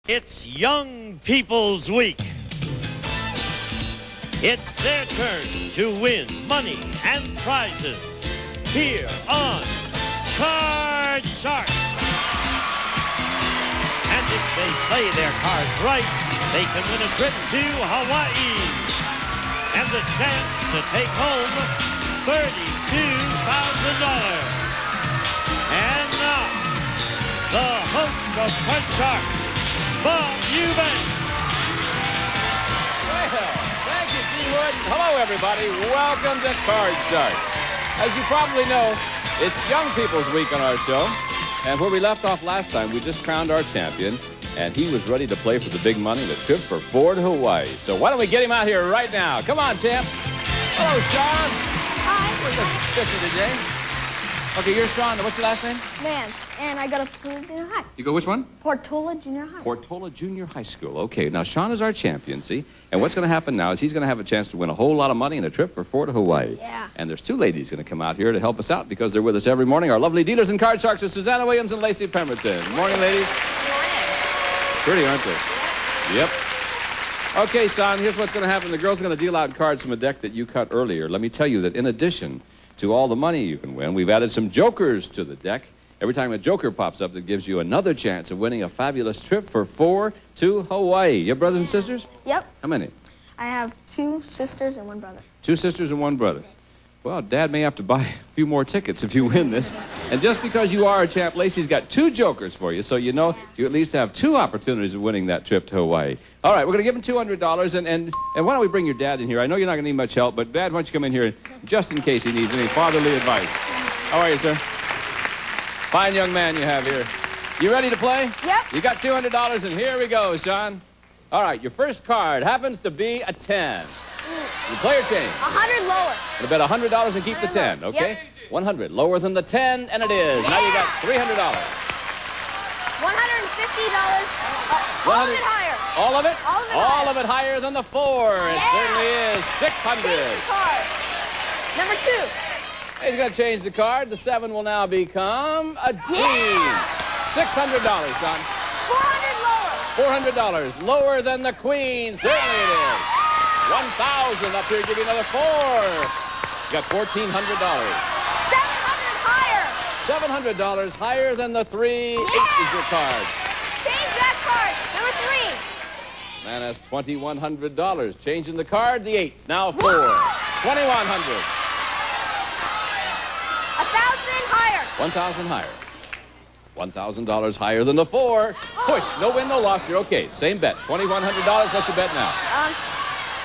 It's Young People's Week. It's their turn to win money and prizes here on Card Shark. And if they play their cards right, they can win a trip to Hawaii and the chance to take home $32,000. And now, the host of Card Sharks, Bob Eubanks. Well, thank you, G. Wood. Hello, everybody. Welcome to Card Shark. As you probably know, it's Young People's Week on our show. And where we left off last time, we just crowned our champion, and he was ready to play for the big money, the trip for 4 to Hawaii. So why don't we get him out here right now? Come on, champ. Hello, Sean. Hi. We're just fishing today. Okay, you're Sean. What's your last name? Man, and I go to Portola Junior High. You go which one? Portola Junior High. Portola Junior High School. Okay, now Sean is our champion, see? And what's going to happen now is he's going to have a chance to win a whole lot of money and a trip for 4 to Hawaii. Yeah. And there's two ladies going to come out here to help us out because they're with us every morning. Our lovely dealers in Card Sharks are Susanna Williams and Lacey Pemberton. Good morning, ladies. Good morning. Pretty, aren't they? Yep. Okay, Sean, here's what's going to happen. The girls are going to deal out cards from a deck that you cut earlier. Let me tell you that in addition to all the money you can win, we've added some jokers to the deck. Every time a joker pops up, that gives you another chance of winning a fabulous trip for 4 to Hawaii. You have brothers and sisters? Yep. How many? I have 2 sisters and 1 brother. 2 sisters and 1 brother. Well, Dad may have to buy a few more tickets if you win this. And just because you are a champ, Lacey's got 2 jokers for you, so you know you at least have 2 opportunities of winning that trip to Hawaii. All right, we're going to give him $200, and why don't we bring your dad in here? I know you're not going to need much help, but Dad, why don't you come in here just in case he needs any fatherly advice. How are you, sir? Fine young man you have here. You ready to play? Yep. You got $200, and here we go, Sean. All right, your first card happens to be a 10. You play or change? 100 lower. Gonna bet $100 and keep the 10, okay? Yep. 100, lower than the 10, and it is. Now you got $300. $150. All of it higher. All of it? All of it All higher. of it higher than the 4. It certainly is. 600. Change the card. Number 2. He's gonna change the card. The 7 will now become a queen. $600, son. $400 lower. $400, lower than the queen. Certainly it is. 1,000 up here, give you another 4. You got $1,400. $700 higher. $700 higher than the 3. 8 is your card. Change that card. Number 3. Man has $2,100. Changing the card, the 8's now 4. 2,100. 1,000 higher. 1,000 higher. $1,000 higher than the 4. Push, no win, no loss. You're okay. Same bet. $2,100. What's your bet now?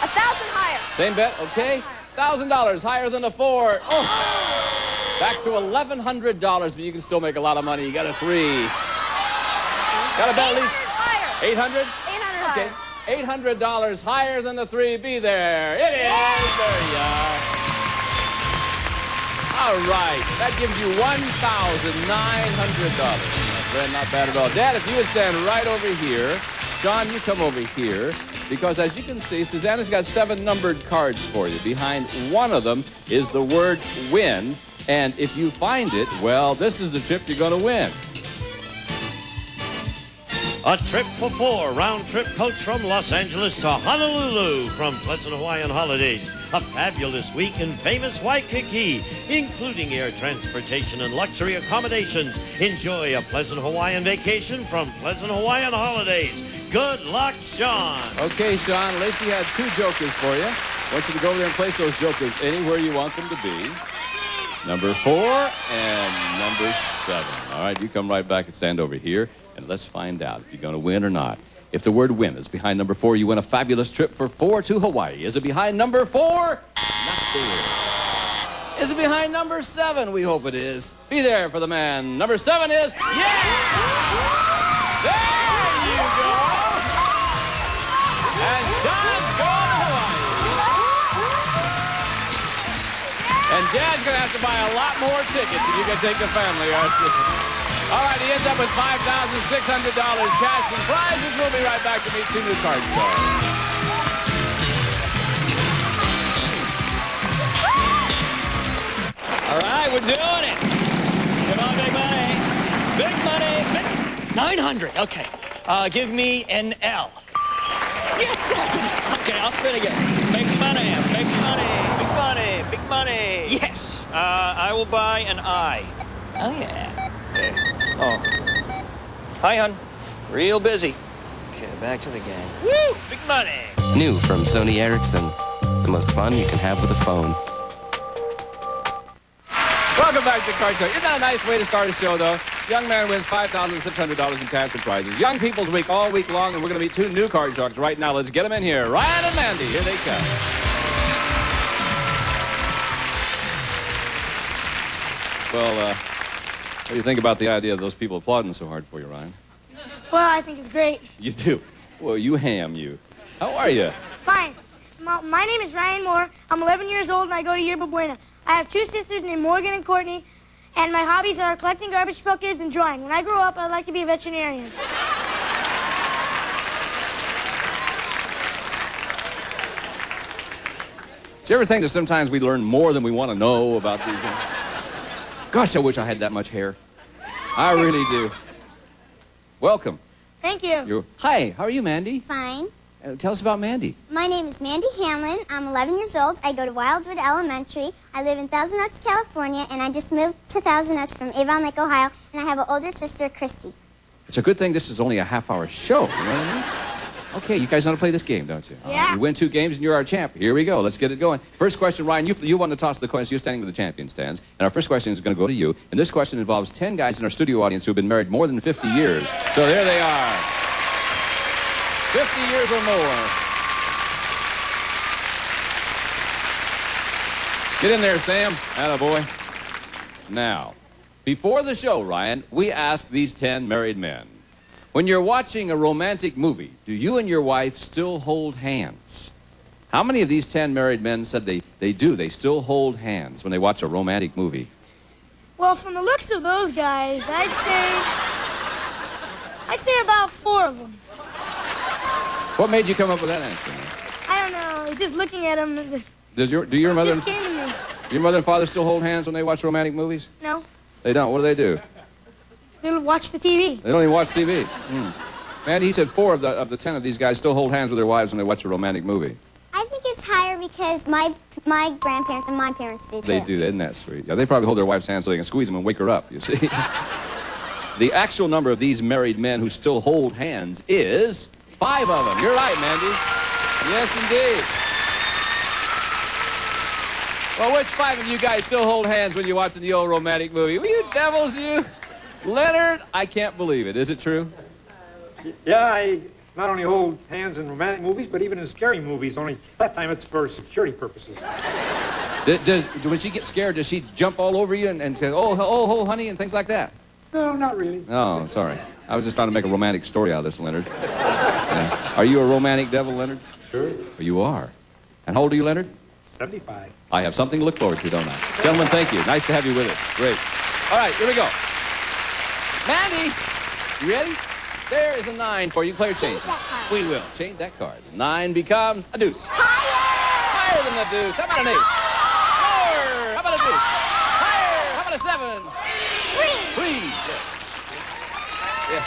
1,000 higher. Same bet, okay? $1,000 higher than the 4. Oh! Back to $1,100, but you can still make a lot of money. You got a 3. Got to bet at least higher. 800? 800 Okay. higher. $800 higher than the 3. Be there. It is. There you are. All right. That gives you $1,900. My friend, not bad at all. Dad, if you would stand right over here. Sean, you come over here. Because as you can see, Susanna's got 7 numbered cards for you. Behind one of them is the word win. And if you find it, well, this is the trip you're going to win. A trip for 4, round-trip coach from Los Angeles to Honolulu from Pleasant Hawaiian Holidays. A fabulous week in famous Waikiki, including air transportation and luxury accommodations. Enjoy a pleasant Hawaiian vacation from Pleasant Hawaiian Holidays. Good luck, Sean. Okay, Sean, Lacey had 2 jokers for you. I want you to go over there and place those jokers anywhere you want them to be. Number 4 and number 7. All right, you come right back and stand over here, and let's find out if you're going to win or not. If the word win is behind number 4, you win a fabulous trip for 4 to Hawaii. Is it behind number 4? Not there. Is it behind number 7? We hope it is. Be there for the man. Number 7 is... Yeah! There you go! And Sean's going to Hawaii. And Dad's going to have to buy a lot more tickets if you can take the family. All right, he ends up with $5,600 cash and prizes. We'll be right back to meet 2 new card stars. All right, we're doing it. Come on, big money. Big money. 900. Okay. Give me an L. Yes, that's it. Okay, I'll spin again. Big money, big money, big money, big money. Yes. I will buy an I. Oh, yeah. Okay. Oh. Hi, hon. Real busy. Okay, back to the game. Woo! Big money. New from Sony Ericsson. The most fun you can have with a phone. Welcome back to the Card Show. Isn't that a nice way to start a show, though? Young man wins $5,600 in cash and prizes. Young People's Week all week long, and we're going to meet two new card sharks right now. Let's get them in here. Ryan and Mandy, here they come. Well, what do you think about the idea of those people applauding so hard for you, Ryan? Well, I think it's great. You do? Well, you ham, you. How are you? Fine. My name is Ryan Moore. I'm 11 years old, and I go to Yerba Buena. I have two sisters named Morgan and Courtney, and my hobbies are collecting garbage buckets and drawing. When I grow up, I'd like to be a veterinarian. Do you ever think that sometimes we learn more than we want to know about these things? Gosh, I wish I had that much hair. I really do. Welcome. Thank you. Hi, how are you, Mandy? Fine. Tell us about Mandy. My name is Mandy Hamlin. I'm 11 years old. I go to Wildwood Elementary. I live in Thousand Oaks, California, and I just moved to Thousand Oaks from Avon Lake, Ohio, and I have an older sister, Christy. It's a good thing this is only a half-hour show, you know what I mean? Okay, you guys know how to play this game, don't you? Yeah. You win 2 games and you're our champ. Here we go. Let's get it going. First question, Ryan, you won the toss of the coin, so you're standing with the champion stands. And our first question is going to go to you. And this question involves 10 guys in our studio audience who have been married more than 50 years. So there they are. 50 years or more. Get in there, Sam. Attaboy. Now, before the show, Ryan, we asked these 10 married men, when you're watching a romantic movie, do you and your wife still hold hands? How many of these 10 married men said they do? They still hold hands when they watch a romantic movie? Well, from the looks of those guys, I'd say about 4 of them. What made you come up with that answer, man? I don't know. Just looking at them, Do your mother just came to me. your mother and father still hold hands when they watch romantic movies? No, They don't. What do they do? they'll watch the TV. They don't even watch TV. Man, he said 4 of the 10 of these guys still hold hands with their wives when they watch a romantic movie. I think it's higher because my grandparents and my parents do, too. They do. Isn't that sweet? Yeah, they probably hold their wife's hands so they can squeeze them and wake her up, you see. The actual number of these married men who still hold hands is 5 of them. You're right, Mandy. Yes, indeed. Well, which 5 of you guys still hold hands when you're watching the old romantic movie? Well, you devils, you. Leonard, I can't believe it. Is it true? Yeah, I not only hold hands in romantic movies, but even in scary movies, only that time it's for security purposes. When she gets scared, does she jump all over you and say, oh, honey, and things like that? No, not really. Oh, sorry. I was just trying to make a romantic story out of this, Leonard. Yeah. Are you a romantic devil, Leonard? Sure. You are. And how old are you, Leonard? 75. I have something to look forward to, don't I? Gentlemen, thank you. Nice to have you with us. Great. All right, here we go. Mandy, you ready? There is a 9 for you. Player change. that card. We will. Change that card. 9 becomes a deuce. Higher! Higher than the deuce. How about an 8? Lower. How about a deuce? Higher. How about a 7? 3. Yes. Yeah.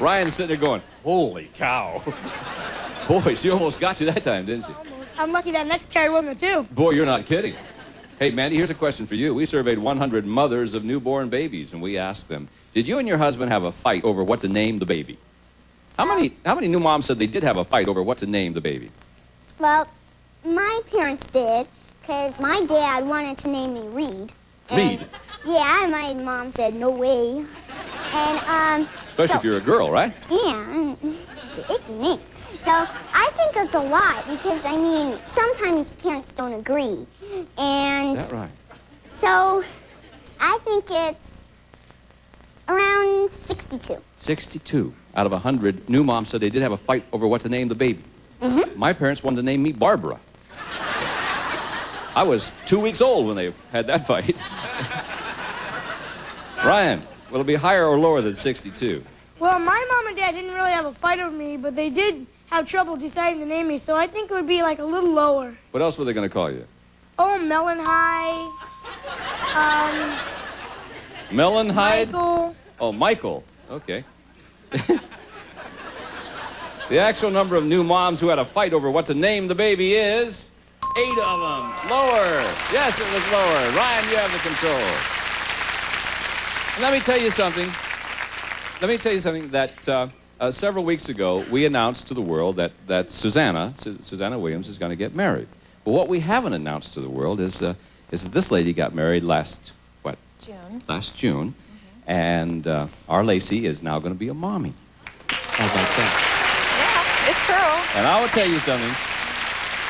Ryan's sitting there going, holy cow. Boy, she almost got you that time, didn't she? I'm lucky that next card wasn't a 2. Boy, you're not kidding. Hey, Mandy, here's a question for you. We surveyed 100 mothers of newborn babies, and we asked them, did you and your husband have a fight over what to name the baby? How many new moms said they did have a fight over what to name the baby? Well, my parents did, because my dad wanted to name me Reed. Reed? Yeah, and my mom said, no way. And, Especially if you're a girl, right? Yeah, it's an icky name. So I think it's a lot because, I mean, sometimes parents don't agree. And Is that right? so I think it's around 62. 62 out of 100 new moms said they did have a fight over what to name the baby. Mm-hmm. My parents wanted to name me Barbara. I was 2 weeks old when they had that fight. Ryan, will it be higher or lower than 62? Well, my mom and dad didn't really have a fight over me, but they did have trouble deciding to name me, so I think it would be like a little lower. What else were they going to call you? Oh, Melon High. Melon Hyde? Michael. Oh, Michael. Okay. The actual number of new moms who had a fight over what to name the baby is 8 of them. Lower. Yes, it was lower. Ryan, you have the control. And let me tell you something. That several weeks ago, we announced to the world that Susanna Williams is going to get married. But what we haven't announced to the world is that this lady got married last June. Last June. Mm-hmm. And our Lacey is now going to be a mommy. How about that? Yeah, it's true. And I will tell you something.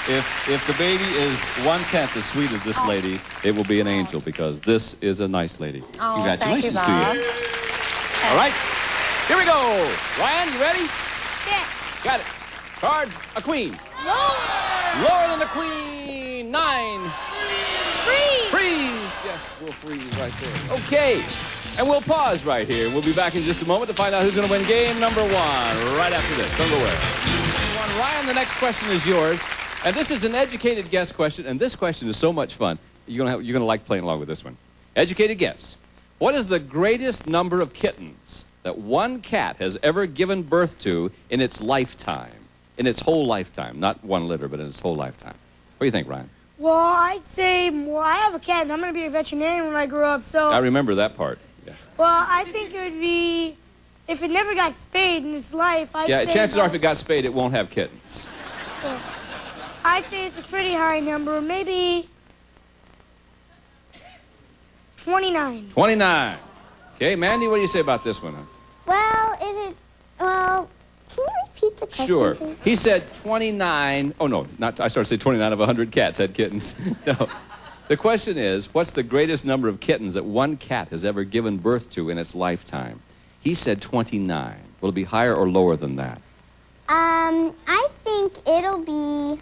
If the baby is 1/10 as sweet as this lady, it will be an angel because this is a nice lady. Oh, congratulations thank you, Bob. to you. All right, here we go. Ryan, you ready? Yeah. Got it. Card, a queen. Lower than the queen. 9. Freeze. Yes, we'll freeze right there. Okay. And we'll pause right here. We'll be back in just a moment to find out who's going to win game number 1 right after this. Don't go away. Ryan, the next question is yours. And this is an educated guess question, and this question is so much fun. You're gonna like playing along with this one. Educated guess. What is the greatest number of kittens that one cat has ever given birth to in its lifetime? In its whole lifetime. Not one litter, but in its whole lifetime. What do you think, Ryan? Well, I'd say more. I have a cat, and I'm going to be a veterinarian when I grow up, so... I remember that part. Yeah. Well, I think it would be... If it never got spayed in its life, I'd say... Yeah, chances are if it got spayed, it won't have kittens. Well, I'd say it's a pretty high number, maybe 29. 29. Okay, Mandy, what do you say about this one? Huh? Well, can you repeat the question, Sure. please? He said 29. Oh, no, I started to say 29 of 100 cats had kittens. No. The question is, what's the greatest number of kittens that one cat has ever given birth to in its lifetime? He said 29. Will it be higher or lower than that? I think it'll be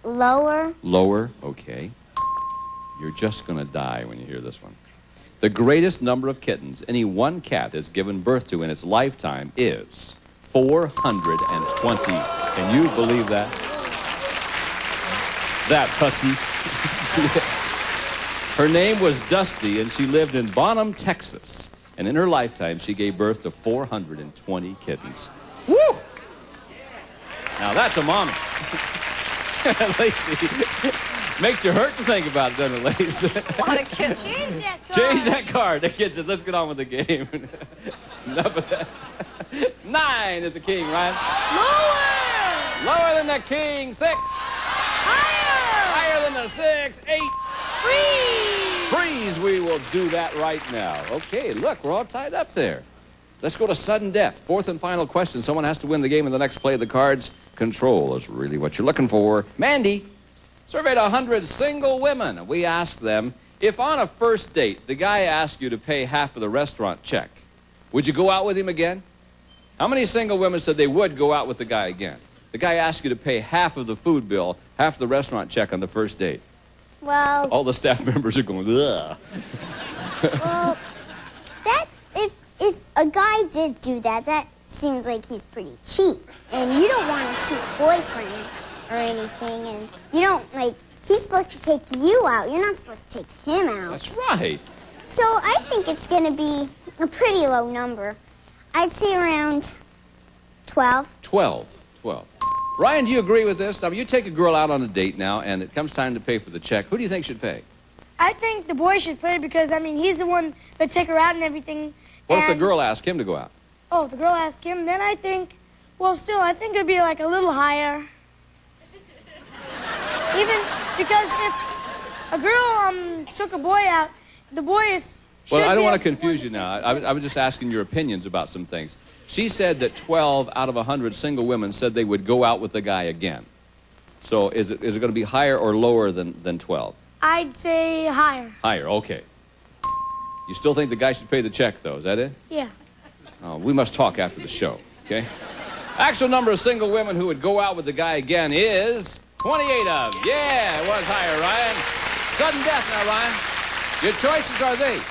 lower. Lower? Okay. You're just going to die when you hear this one. The greatest number of kittens any one cat has given birth to in its lifetime is 420. Can you believe that? That hussy. Her name was Dusty, and she lived in Bonham, Texas. And in her lifetime, she gave birth to 420 kittens. Woo! Now that's a mommy. Lacey, makes you hurt to think about it, doesn't it, Lacey? A lot of kittens. Change that card. Change that card. The kids said, let's get on with the game. Enough of that. 9 is the king, Ryan. Lower. Lower than the king. 6. Higher. Higher than the 6. 8. Freeze. Freeze. We will do that right now. Okay, look, we're all tied up there. Let's go to sudden death. 4th and final question. Someone has to win the game in the next play of the cards. Control is really what you're looking for. Mandy surveyed 100 single women. We asked them, if on a first date, the guy asked you to pay half of the restaurant check, would you go out with him again? How many single women said they would go out with the guy again? The guy asked you to pay half of the food bill, half of the restaurant check on the first date. Well, All the staff members are going, ugh. well, if a guy did do that, that seems like he's pretty cheap. And you don't want a cheap boyfriend or anything. And you don't, he's supposed to take you out. You're not supposed to take him out. That's right. So I think it's going to be a pretty low number. I'd say around 12. 12. Ryan, do you agree with this? Now, you take a girl out on a date now, and it comes time to pay for the check. Who do you think should pay? I think the boy should play because, he's the one that take her out and everything. What if the girl asked him to go out? Oh, if the girl asked him, then I think, I think it'd be a little higher. Even because if a girl took a boy out, the boy is... Well, I don't want to confuse you now. I was just asking your opinions about some things. She said that 12 out of 100 single women said they would go out with the guy again. So is it going to be higher or lower than 12? I'd say higher. Higher, okay. You still think the guy should pay the check, though, is that it? Yeah. Oh, we must talk after the show, okay? Actual number of single women who would go out with the guy again is 28 of. Yeah, it was higher, Ryan. Sudden death now, Ryan. Your choices are these.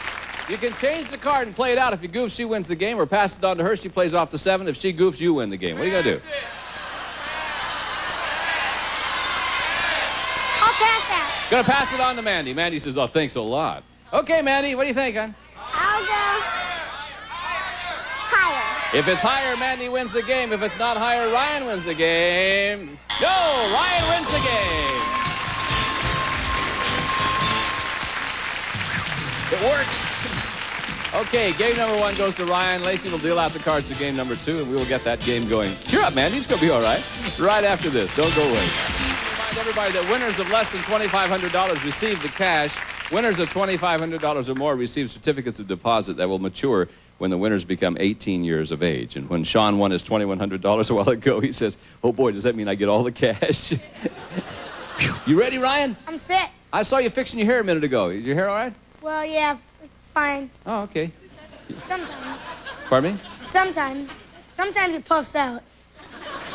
You can change the card and play it out. If you goof, she wins the game, or pass it on to her. She plays off the 7. If she goofs, you win the game. What are you going to do? I'll pass that. Going to pass it on to Mandy. Mandy says, oh, thanks a lot. Okay, Mandy, what do you think, hon? I'll go higher. If it's higher, Mandy wins the game. If it's not higher, Ryan wins the game. No, Ryan wins the game. It worked. Okay, game number 1 goes to Ryan. Lacey will deal out the cards to game number 2, and we will get that game going. Cheer up, Mandy. It's going to be all right. Right after this. Don't go away. Remind everybody that winners of less than $2,500 receive the cash. Winners of $2,500 or more receive certificates of deposit that will mature when the winners become 18 years of age. And when Sean won his $2,100 a while ago, he says, oh, boy, does that mean I get all the cash? You ready, Ryan? I'm set. I saw you fixing your hair a minute ago. Your hair all right? Well, yeah, it's fine. Oh, okay. Sometimes. Pardon me? Sometimes. Sometimes it puffs out.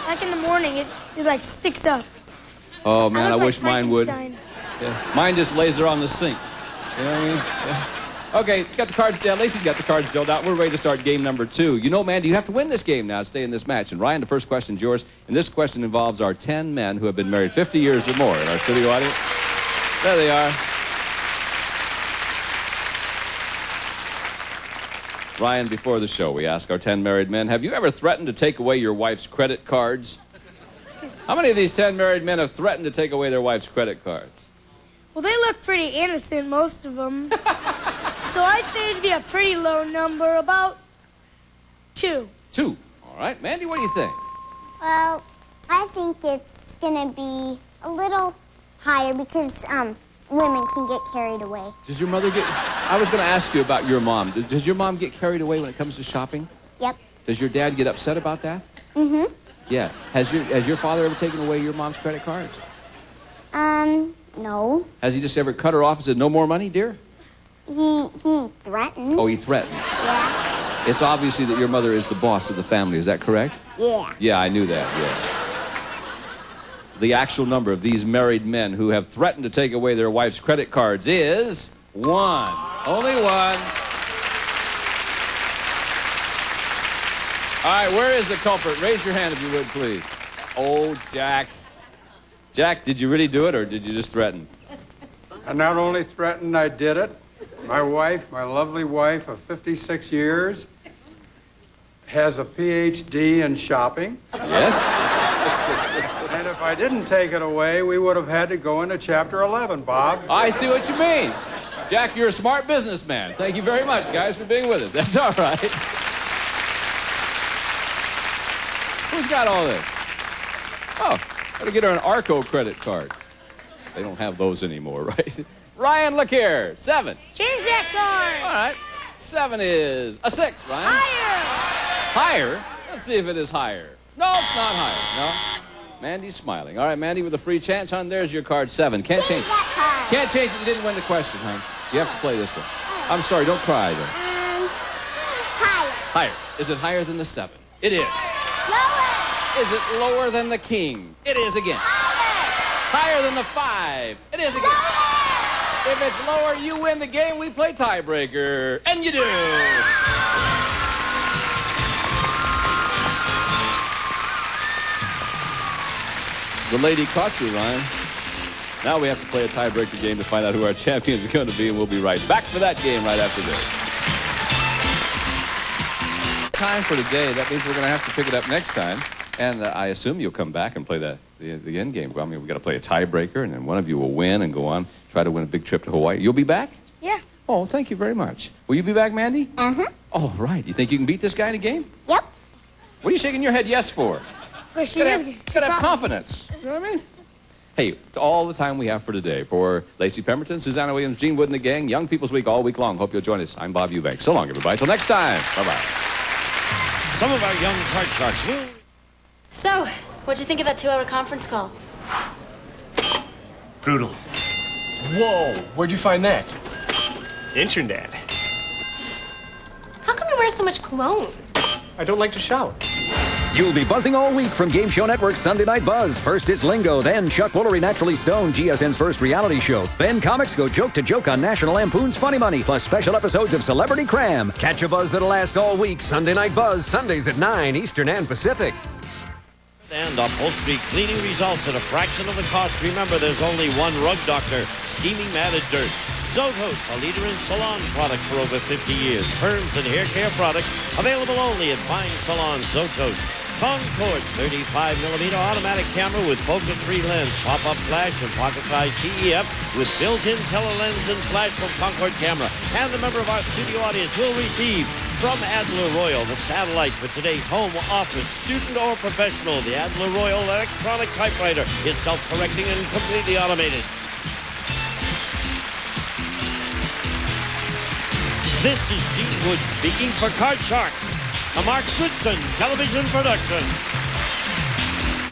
Like in the morning, it like sticks up. Oh, man, I look wish like mine would. Frankenstein. Yeah. Mine just lays there on the sink. You know what I mean? Yeah. Okay, got the cards. Lacey's got the cards filled out. We're ready to start game number 2. You know, Mandy, you have to win this game now to stay in this match. And Ryan, the first question's yours. And this question involves our 10 men who have been married 50 years or more in our studio audience. There they are. Ryan, before the show, we ask our 10 married men, have you ever threatened to take away your wife's credit cards? How many of these 10 married men have threatened to take away their wife's credit cards? Well, they look pretty innocent, most of them. So I'd say it'd be a pretty low number, about 2. 2. All right. Mandy, what do you think? Well, I think it's going to be a little higher because women can get carried away. Does your mother get... I was going to ask you about your mom. Does your mom get carried away when it comes to shopping? Yep. Does your dad get upset about that? Mm-hmm. Yeah. Has your father ever taken away your mom's credit cards? No. Has he just ever cut her off and said, no more money, dear? He threatens. Oh, he threatens. Yeah. It's obviously that your mother is the boss of the family. Is that correct? Yeah. Yeah, I knew that, yeah. The actual number of these married men who have threatened to take away their wife's credit cards is 1. Only 1. All right, where is the culprit? Raise your hand if you would, please. Oh, Jack. Jack, did you really do it, or did you just threaten? I not only threatened, I did it. My wife, my lovely wife of 56 years, has a PhD in shopping. Yes? And if I didn't take it away, we would have had to go into Chapter 11, Bob. I see what you mean. Jack, you're a smart businessman. Thank you very much, guys, for being with us. That's all right. Who's got all this? Oh, gotta get her an Arco credit card. They don't have those anymore, right? Ryan, look here. 7. Change that card. All right. 7 is a 6, Ryan. Higher. Higher? Let's see if it is higher. No, it's not higher. No. Mandy's smiling. All right, Mandy, with a free chance, hon, there's your card 7. Can't change it. That card. Can't change it. You didn't win the question, hon. You have to play this one. I'm sorry, don't cry, though. Higher. Higher. Is it higher than the 7? It is. Lower. Is it lower than the king? It is again. Higher than the 5? It is again. If it's lower, you win the game. We play tiebreaker. And you do. The lady caught you, Ryan. Now we have to play a tiebreaker game to find out who our champion is going to be, and we'll be right back for that game right after this. Time for today. That means we're going to have to pick it up next time. And I assume you'll come back and play the end game. I mean, we've got to play a tiebreaker, and then one of you will win and go on, try to win a big trip to Hawaii. You'll be back? Yeah. Oh, thank you very much. Will you be back, Mandy? Uh-huh. Oh, right. You think you can beat this guy in a game? Yep. What are you shaking your head yes for? But she Gotta is. have confidence. You know what I mean? Hey, it's all the time we have for today. For Lacey Pemberton, Susanna Williams, Gene Wood, and the gang, Young People's Week all week long. Hope you'll join us. I'm Bob Eubanks. So long, everybody. Till next time. Bye-bye. Some of our young card sharks will... So, what'd you think of that 2-hour conference call? Brutal. Whoa, where'd you find that? Internet. How come you wear so much cologne? I don't like to shower. You'll be buzzing all week from Game Show Network's Sunday Night Buzz. First it's Lingo, then Chuck Woolery Naturally Stoned, GSN's first reality show. Then comics go joke to joke on National Lampoon's Funny Money, plus special episodes of Celebrity Cram. Catch a buzz that'll last all week. Sunday Night Buzz, Sundays at 9 Eastern and Pacific. And upholstery cleaning results at a fraction of the cost. Remember, there's only one rug doctor, steaming matted dirt. Zotos, a leader in salon products for over 50 years. Perms and hair care products available only at fine salons. Zotos. Concord's 35mm automatic camera with focus-free lens, pop-up flash, and pocket-sized TEF with built-in telelens and flash from Concord camera. And a member of our studio audience will receive from Adler Royal the satellite for today's home, office, student, or professional. The Adler Royal electronic typewriter is self-correcting and completely automated. This is Gene Wood speaking for Card Sharks, a Mark Goodson television production.